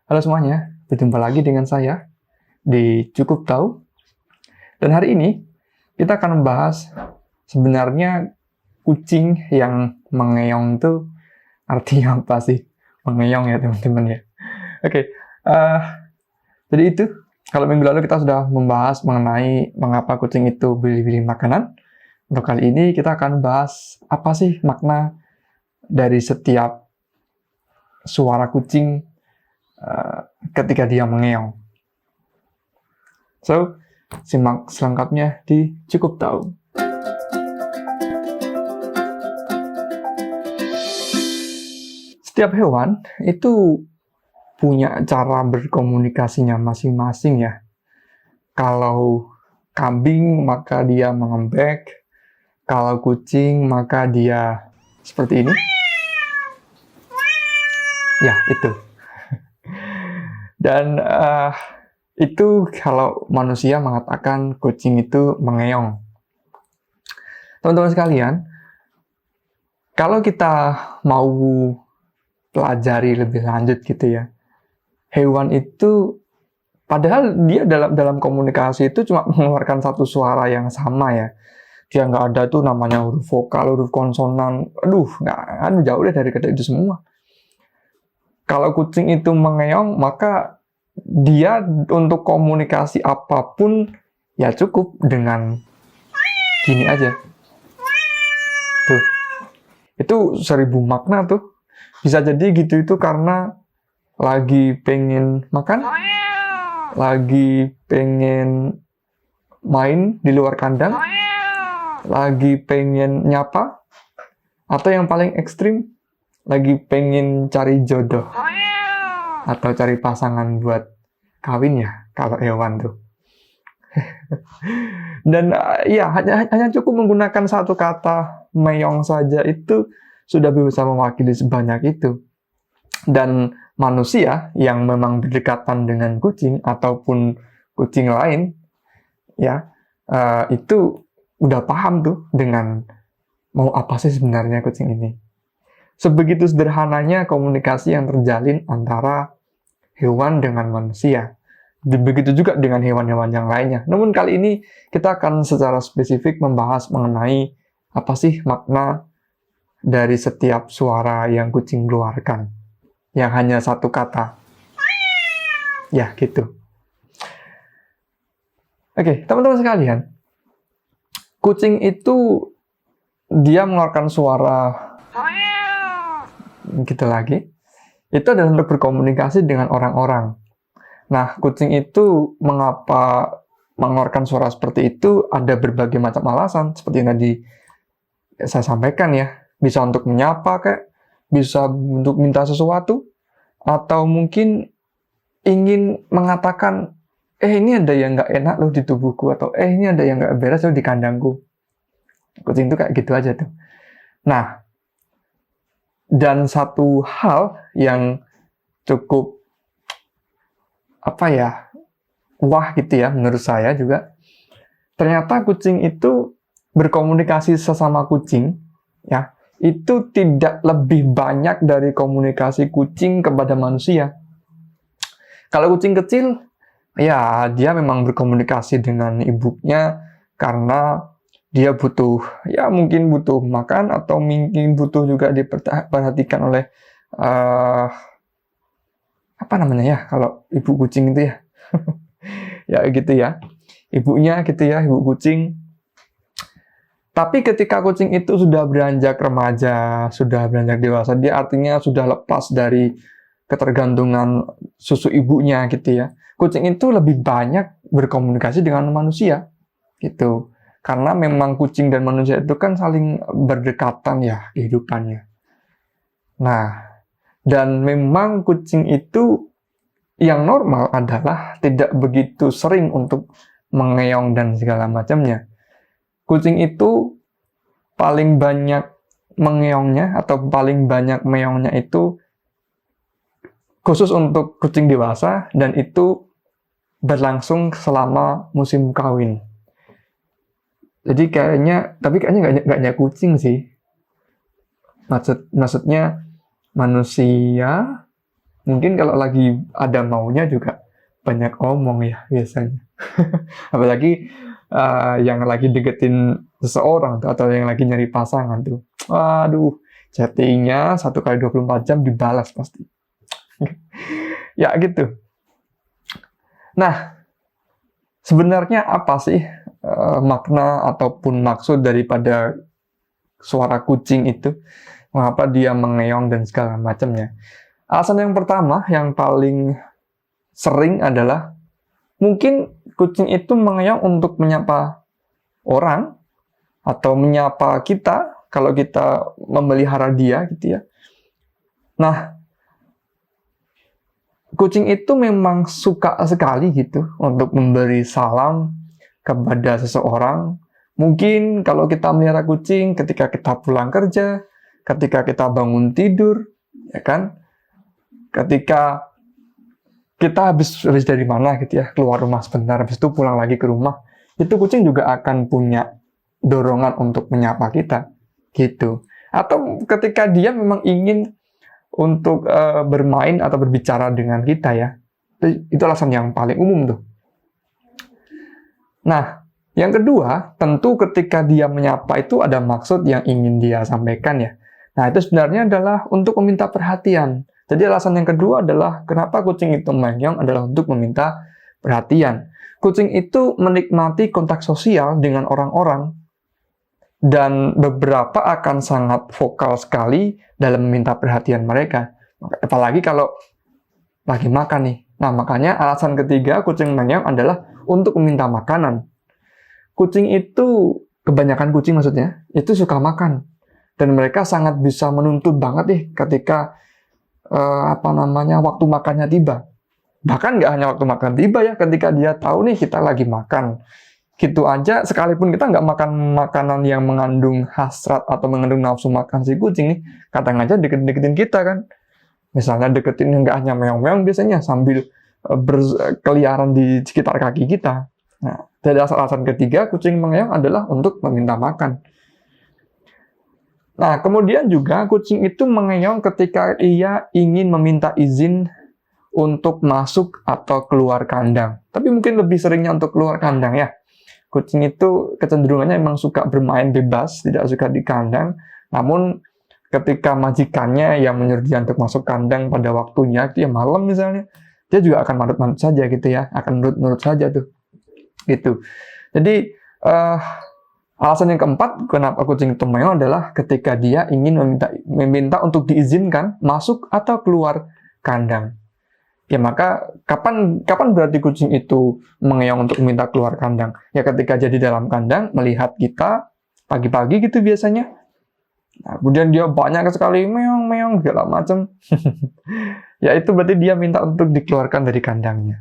Halo semuanya, berjumpa lagi dengan saya di Cukup Tahu. Dan hari ini kita akan membahas sebenarnya kucing yang mengeong itu artinya apa sih? Mengeong ya teman-teman ya. Oke, jadi itu kalau minggu lalu kita sudah membahas mengenai mengapa kucing itu beli-beli makanan. Untuk kali ini kita akan bahas apa sih makna dari setiap suara kucing ketika dia mengeong. So, simak selengkapnya di Cukup Tahu. Setiap hewan itu punya cara berkomunikasinya masing-masing ya. Kalau kambing maka dia mengembek, kalau kucing maka dia seperti ini. Ya, itu. Dan itu kalau manusia mengatakan kucing itu mengeong. Teman-teman sekalian, kalau kita mau pelajari lebih lanjut gitu ya, hewan itu padahal dia dalam komunikasi itu cuma mengeluarkan satu suara yang sama ya. Dia nggak ada tuh namanya huruf vokal, huruf konsonan. Aduh, nggak jauh deh dari kata itu semua. Kalau kucing itu mengeong, maka dia untuk komunikasi apapun ya cukup dengan gini aja. Tuh. Itu 1000 makna tuh. Bisa jadi gitu itu karena lagi pengen makan, lagi pengen main di luar kandang, lagi pengen nyapa, atau yang paling ekstrim, lagi pengen cari jodoh atau cari pasangan buat kawin ya kalau hewan tuh. Dan ya hanya cukup menggunakan satu kata meong saja itu sudah bisa mewakili sebanyak itu. Dan manusia yang memang berdekatan dengan kucing ataupun kucing lain ya itu udah paham tuh dengan mau apa sih sebenarnya kucing ini. Sebegitu sederhananya komunikasi yang terjalin antara hewan dengan manusia. Begitu juga dengan hewan-hewan yang lainnya. Namun kali ini kita akan secara spesifik membahas mengenai apa sih makna dari setiap suara yang kucing keluarkan. Yang hanya satu kata. Ya, gitu. Oke, teman-teman sekalian. Kucing itu dia mengeluarkan suara gitu lagi. Itu adalah untuk berkomunikasi dengan orang-orang. Nah, kucing itu mengapa mengeluarkan suara seperti itu ada berbagai macam alasan. Seperti yang tadi saya sampaikan ya. Bisa untuk menyapa kayak, bisa untuk minta sesuatu, atau mungkin ingin mengatakan, ini ada yang nggak enak loh di tubuhku, atau ini ada yang nggak beres loh di kandangku. Kucing itu kayak gitu aja tuh. Nah, dan satu hal yang cukup wah gitu ya menurut saya juga, ternyata kucing itu berkomunikasi sesama kucing ya, itu tidak lebih banyak dari komunikasi kucing kepada manusia. Kalau kucing kecil ya dia memang berkomunikasi dengan ibunya karena dia mungkin butuh makan, atau mungkin butuh juga diperhatikan oleh apa namanya ya kalau ibu kucing itu ya. Ya gitu ya, ibunya gitu ya, ibu kucing. Tapi ketika kucing itu sudah beranjak remaja, sudah beranjak dewasa, dia artinya sudah lepas dari ketergantungan susu ibunya gitu ya. Kucing itu lebih banyak berkomunikasi dengan manusia gitu. Karena memang kucing dan manusia itu kan saling berdekatan ya kehidupannya. Nah, dan memang kucing itu yang normal adalah tidak begitu sering untuk mengeong dan segala macamnya. Kucing itu paling banyak mengeongnya atau paling banyak meongnya itu khusus untuk kucing dewasa, dan itu berlangsung selama musim kawin. Jadi kayaknya nggak kucing sih. Maksudnya manusia Mungkin kalau lagi ada maunya juga banyak omong ya biasanya. Apalagi yang lagi deketin seseorang tuh, atau yang lagi nyari pasangan tuh. Waduh, chattingnya 1 kali 24 jam dibalas pasti. Ya gitu. Nah, sebenarnya apa sih makna ataupun maksud daripada suara kucing itu? Mengapa dia mengeong dan segala macamnya? Alasan yang pertama, yang paling sering adalah mungkin kucing itu mengeong untuk menyapa orang atau menyapa kita kalau kita memelihara dia gitu ya. Nah, kucing itu memang suka sekali gitu untuk memberi salam kepada seseorang. Mungkin kalau kita melihara kucing ketika kita pulang kerja, ketika kita bangun tidur, ya kan? Ketika kita habis dari mana gitu ya, keluar rumah sebentar, habis itu pulang lagi ke rumah, itu kucing juga akan punya dorongan untuk menyapa kita, gitu. Atau ketika dia memang ingin untuk bermain atau berbicara dengan kita ya, itu alasan yang paling umum tuh. Nah, yang kedua, tentu ketika dia menyapa itu ada maksud yang ingin dia sampaikan ya. Nah, itu sebenarnya adalah untuk meminta perhatian. Jadi alasan yang kedua adalah kenapa kucing itu mengeong adalah untuk meminta perhatian. Kucing itu menikmati kontak sosial dengan orang-orang dan beberapa akan sangat vokal sekali dalam meminta perhatian mereka. Apalagi kalau lagi makan nih. Nah, makanya alasan ketiga kucing mengeong adalah untuk meminta makanan. Kucing itu, kebanyakan kucing maksudnya, itu suka makan. Dan mereka sangat bisa menuntut banget nih ketika waktu makannya tiba. Bahkan nggak hanya waktu makan tiba ya, ketika dia tahu nih kita lagi makan. Gitu aja, sekalipun kita nggak makan makanan yang mengandung hasrat atau mengandung nafsu makan si kucing nih, kadang aja deketin kita kan. Misalnya deketin nggak hanya meong-meong biasanya, sambil berkeliaran di sekitar kaki kita. Nah, dari alasan ketiga, kucing mengeong adalah untuk meminta makan. Nah, kemudian juga kucing itu mengeong ketika ia ingin meminta izin untuk masuk atau keluar kandang. Tapi mungkin lebih seringnya untuk keluar kandang ya. Kucing itu kecenderungannya memang suka bermain bebas, tidak suka di kandang. Namun ketika majikannya yang menyuruh dia untuk masuk kandang pada waktunya, itu ya malam misalnya, dia juga akan manut-manut saja gitu ya, akan nurut-nurut saja tuh. Gitu. Jadi alasan yang keempat kenapa kucing itu mengeong adalah ketika dia ingin meminta untuk diizinkan masuk atau keluar kandang. Ya maka kapan berarti kucing itu mengeong untuk meminta keluar kandang? Ya ketika jadi dalam kandang melihat kita pagi-pagi gitu biasanya. Nah, kemudian dia banyak sekali meong-meong segala macam. Ya itu berarti dia minta untuk dikeluarkan dari kandangnya.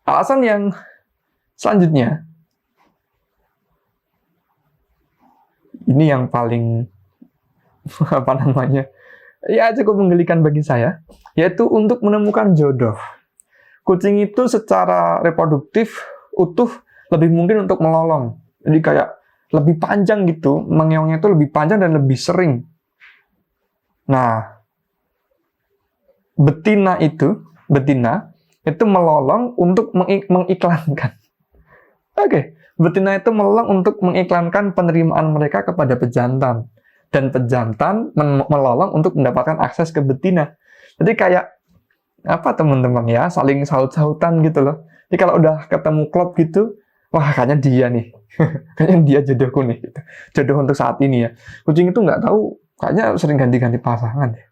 Alasan yang selanjutnya, ini yang paling ya cukup menggelikan bagi saya, yaitu untuk menemukan jodoh. Kucing itu secara reproduktif utuh lebih mungkin untuk melolong. Jadi kayak lebih panjang gitu, mengeongnya itu lebih panjang dan lebih sering. Nah, betina itu melolong untuk mengiklankan. Oke, betina itu melolong untuk mengiklankan penerimaan mereka kepada pejantan. Dan pejantan melolong untuk mendapatkan akses ke betina. Jadi kayak apa teman-teman ya, saling saut-sautan gitu loh. Jadi kalau udah ketemu klop gitu, wah kayaknya dia nih, kayaknya dia jodohku nih, gitu. Jodoh untuk saat ini ya. Kucing itu nggak tahu, kayaknya sering ganti-ganti pasangan ya.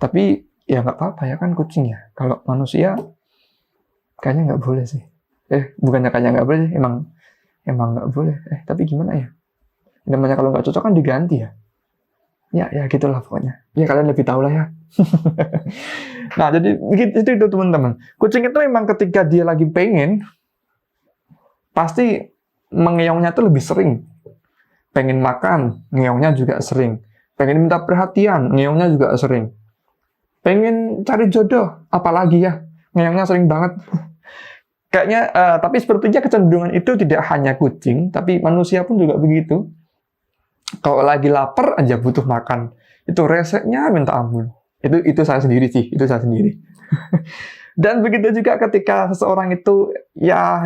Tapi ya nggak apa-apa ya kan kucing ya. Kalau manusia kayaknya nggak boleh sih. Bukannya kayaknya nggak boleh sih, emang nggak boleh. Tapi gimana ya? Namanya kalau nggak cocok kan diganti ya. Ya gitulah pokoknya. Ya kalian lebih tahu lah ya. Nah jadi itu teman-teman. Kucing itu memang ketika dia lagi pengen, pasti mengeongnya tuh lebih sering. Pengen makan, ngeongnya juga sering. Pengen minta perhatian, ngeongnya juga sering. Pengen cari jodoh, apalagi ya, ngeongnya sering banget. Kayaknya, tapi sepertinya kecenderungan itu tidak hanya kucing, tapi manusia pun juga begitu. Kalau lagi lapar aja butuh makan, itu reseknya minta ampun. Itu saya sendiri sih, itu saya sendiri. Dan begitu juga ketika seseorang itu ya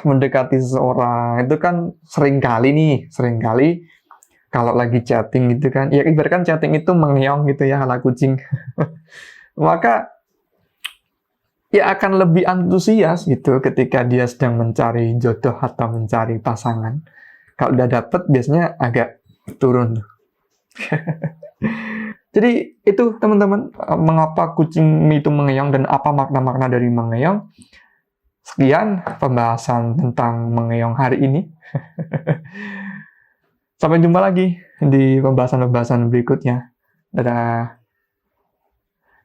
mendekati seseorang itu kan seringkali kalau lagi chatting gitu kan, ya ibaratkan chatting itu mengeong gitu ya ala kucing. Maka ya akan lebih antusias gitu ketika dia sedang mencari jodoh atau mencari pasangan. Kalau udah dapet biasanya agak turun. Jadi itu teman-teman, mengapa kucing itu mengeong dan apa makna-makna dari mengeong. Sekian pembahasan tentang mengeong hari ini. Sampai jumpa lagi di pembahasan-pembahasan berikutnya. Dadah.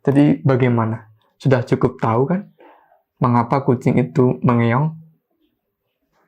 Jadi bagaimana? Sudah cukup tahu kan mengapa kucing itu mengeong?